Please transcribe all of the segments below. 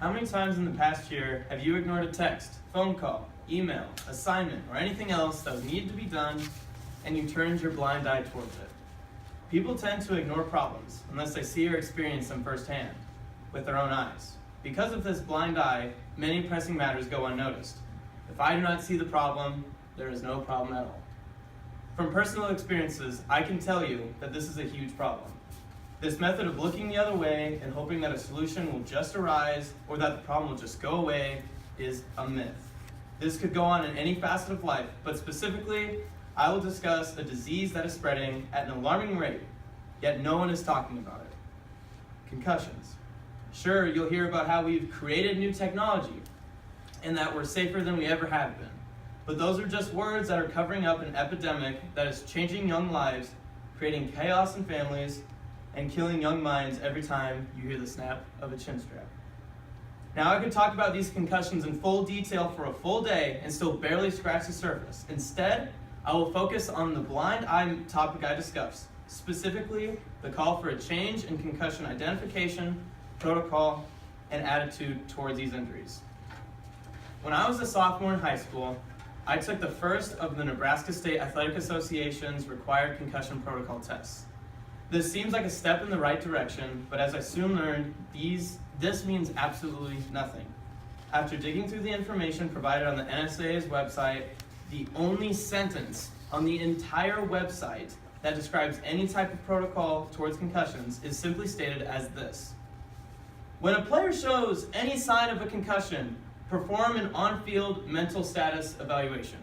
How many times in the past year have you ignored a text, phone call, email, assignment, or anything else that was needed to be done, and you turned your blind eye towards it? People tend to ignore problems unless they see or experience them firsthand, with their own eyes. Because of this blind eye, many pressing matters go unnoticed. If I do not see the problem, there is no problem at all. From personal experiences, I can tell you that this is a huge problem. This method of looking the other way and hoping that a solution will just arise or that the problem will just go away is a myth. This could go on in any facet of life, but specifically, I will discuss a disease that is spreading at an alarming rate, yet no one is talking about it. Concussions. Sure, you'll hear about how we've created new technology and that we're safer than we ever have been. But those are just words that are covering up an epidemic that is changing young lives, creating chaos in families, and killing young minds every time you hear the snap of a chin strap. Now, I could talk about these concussions in full detail for a full day and still barely scratch the surface. Instead, I will focus on the blind eye topic I discussed, specifically the call for a change in concussion identification, protocol, and attitude towards these injuries. When I was a sophomore in high school, I took the first of the Nebraska State Athletic Association's required concussion protocol tests. This seems like a step in the right direction, but as I soon learned, this means absolutely nothing. After digging through the information provided on the NSA's website, the only sentence on the entire website that describes any type of protocol towards concussions is simply stated as this: when a player shows any sign of a concussion, perform an on-field mental status evaluation.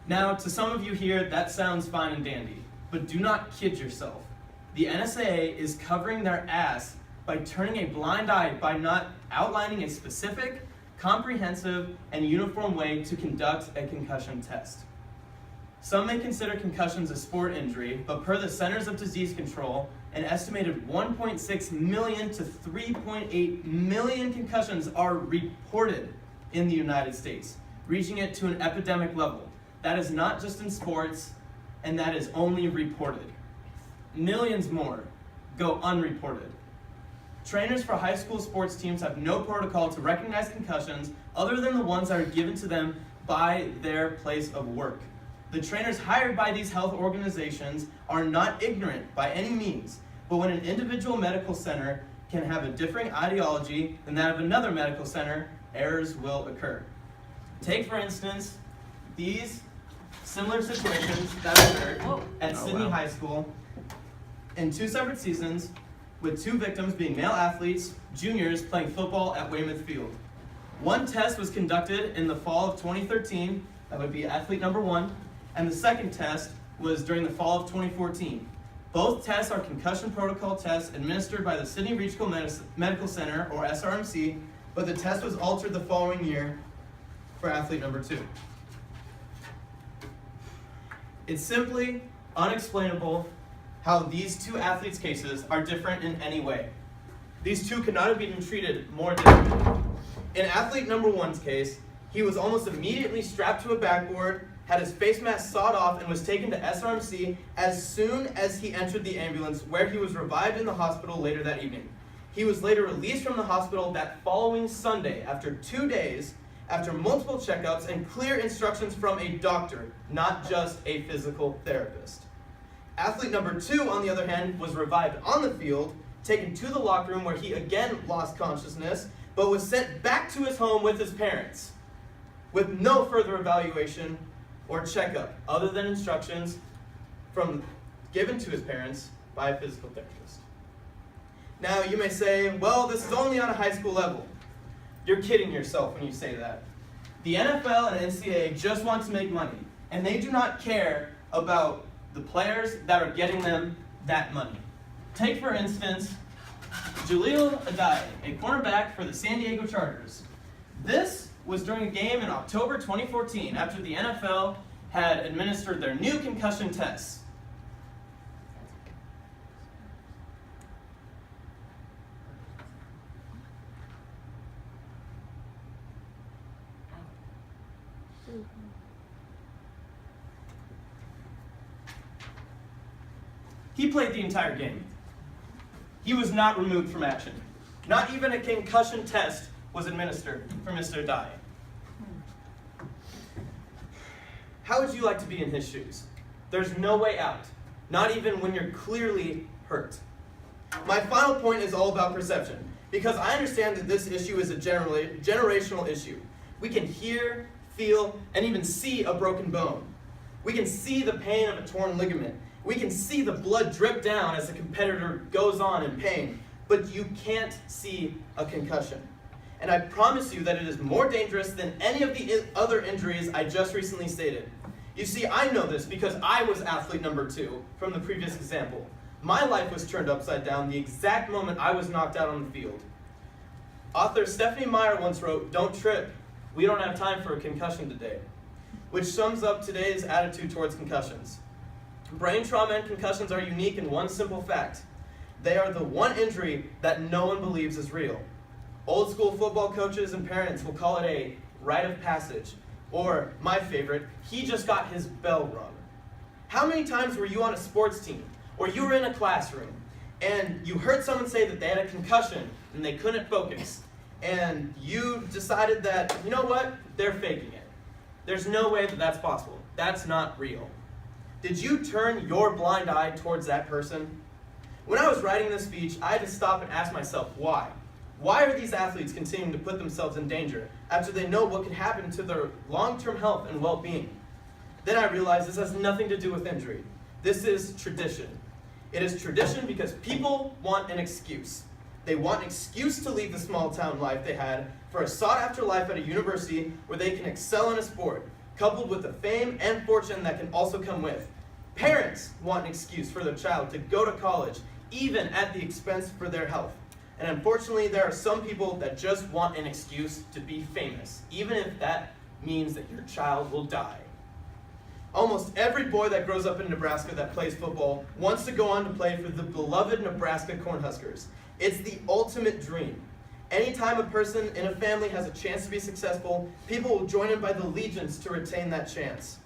Now, to some of you here, that sounds fine and dandy, but do not kid yourself. The NSAA is covering their ass by turning a blind eye by not outlining a specific, comprehensive, and uniform way to conduct a concussion test. Some may consider concussions a sport injury, but per the Centers of Disease Control, an estimated 1.6 million to 3.8 million concussions are reported in the United States, reaching it to an epidemic level. That is not just in sports, and that is only reported. Millions more go unreported. Trainers for high school sports teams have no protocol to recognize concussions other than the ones that are given to them by their place of work. The trainers hired by these health organizations are not ignorant by any means, but when an individual medical center can have a differing ideology than that of another medical center, errors will occur. Take, for instance, these similar situations that occurred at Sydney High School in 2 separate seasons, with 2 victims being male athletes, juniors, playing football at Weymouth Field. One test was conducted in the fall of 2013, that would be athlete number 1, and the second test was during the fall of 2014. Both tests are concussion protocol tests administered by the Sydney Regional Medical Center, or SRMC, but the test was altered the following year for athlete number 2. It's simply unexplainable how these 2 athletes' cases are different in any way. These 2 could not have been treated more differently. In athlete number 1's case, he was almost immediately strapped to a backboard, had his face mask sawed off, and was taken to SRMC as soon as he entered the ambulance, where he was revived in the hospital later that evening. He was later released from the hospital that following Sunday after 2 days, after multiple checkups and clear instructions from a doctor, not just a physical therapist. Athlete number 2, on the other hand, was revived on the field, taken to the locker room where he again lost consciousness, but was sent back to his home with his parents, with no further evaluation or checkup, other than instructions given to his parents by a physical therapist. Now, you may say, well, this is only on a high school level. You're kidding yourself when you say that. The NFL and NCAA just want to make money, and they do not care about the players that are getting them that money. Take, for instance, Jaleel Adai, a cornerback for the San Diego Chargers. This was during a game in October 2014 after the NFL had administered their new concussion tests. He played the entire game. He was not removed from action. Not even a concussion test was administered for Mr. Dye. How would you like to be in his shoes? There's no way out, not even when you're clearly hurt. My final point is all about perception, because I understand that this issue is a generational issue. We can hear, feel, and even see a broken bone. We can see the pain of a torn ligament. We can see the blood drip down as the competitor goes on in pain, but you can't see a concussion. And I promise you that it is more dangerous than any of the other injuries I just recently stated. You see, I know this because I was athlete number 2 from the previous example. My life was turned upside down the exact moment I was knocked out on the field. Author Stephanie Meyer once wrote, "Don't trip. We don't have time for a concussion today," which sums up today's attitude towards concussions. Brain trauma and concussions are unique in one simple fact. They are the one injury that no one believes is real. Old school football coaches and parents will call it a rite of passage, or, my favorite, he just got his bell rung. How many times were you on a sports team, or you were in a classroom, and you heard someone say that they had a concussion and they couldn't focus, and you decided that, you know what, they're faking it. There's no way that that's possible. That's not real. Did you turn your blind eye towards that person? When I was writing this speech, I had to stop and ask myself, why? Why are these athletes continuing to put themselves in danger after they know what can happen to their long-term health and well-being? Then I realized this has nothing to do with injury. This is tradition. It is tradition because people want an excuse. They want an excuse to leave the small-town life they had for a sought-after life at a university where they can excel in a sport, coupled with the fame and fortune that can also come with. Parents want an excuse for their child to go to college, even at the expense for their health. And unfortunately, there are some people that just want an excuse to be famous, even if that means that your child will die. Almost every boy that grows up in Nebraska that plays football wants to go on to play for the beloved Nebraska Cornhuskers. It's the ultimate dream. Anytime a person in a family has a chance to be successful, people will join in by the legions to retain that chance.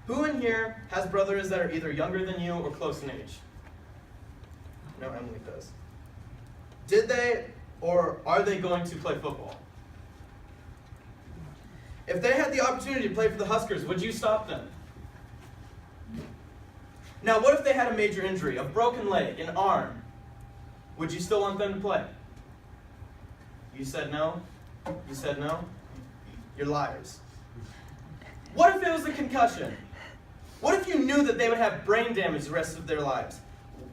Who in here has brothers that are either younger than you or close in age? No, Emily does. Did they or are they going to play football? If they had the opportunity to play for the Huskers, would you stop them? Now, what if they had a major injury, a broken leg, an arm? Would you still want them to play? You said no? You said no? You're liars. What if it was a concussion? What if you knew that they would have brain damage the rest of their lives?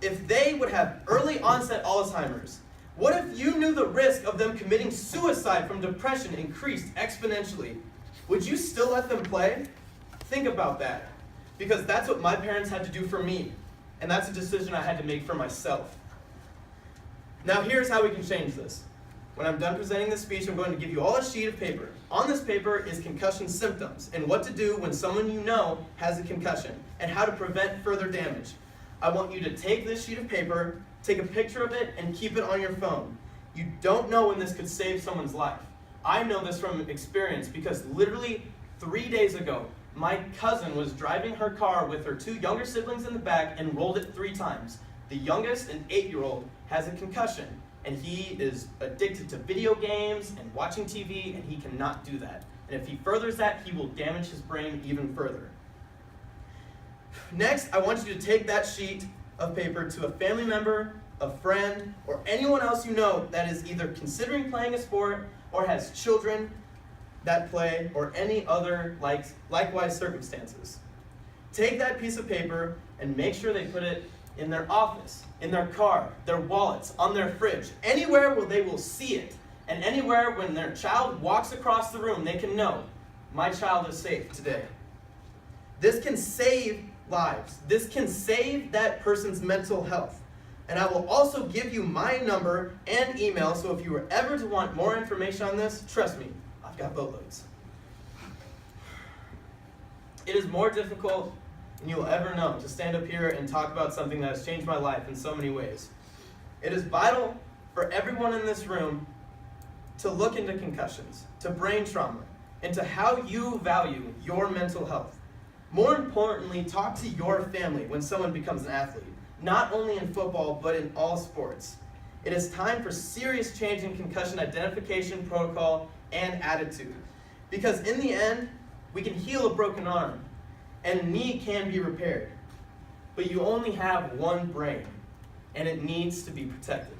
If they would have early onset Alzheimer's? What if you knew the risk of them committing suicide from depression increased exponentially? Would you still let them play? Think about that. Because that's what my parents had to do for me. And that's a decision I had to make for myself. Now here's how we can change this. When I'm done presenting this speech, I'm going to give you all a sheet of paper. On this paper is concussion symptoms and what to do when someone you know has a concussion and how to prevent further damage. I want you to take this sheet of paper, take a picture of it, and keep it on your phone. You don't know when this could save someone's life. I know this from experience because literally 3 days ago, my cousin was driving her car with her 2 younger siblings in the back and rolled it 3 times. The youngest, an 8-year-old, has a concussion, and he is addicted to video games and watching TV, and he cannot do that. And if he furthers that, he will damage his brain even further. Next, I want you to take that sheet of paper to a family member, a friend, or anyone else you know that is either considering playing a sport or has children that play or any other likewise circumstances. Take that piece of paper and make sure they put it in their office, in their car, their wallets, on their fridge, anywhere where they will see it, and anywhere when their child walks across the room, they can know, my child is safe today. This can save lives. This can save that person's mental health. And I will also give you my number and email, so if you were ever to want more information on this, trust me, I've got boatloads. It is more difficult than you will ever know to stand up here and talk about something that has changed my life in so many ways. It is vital for everyone in this room to look into concussions, to brain trauma, and to how you value your mental health. More importantly, talk to your family when someone becomes an athlete, not only in football, but in all sports. It is time for serious change in concussion identification, protocol, and attitude. Because in the end, we can heal a broken arm, and a knee can be repaired. But you only have one brain, and it needs to be protected.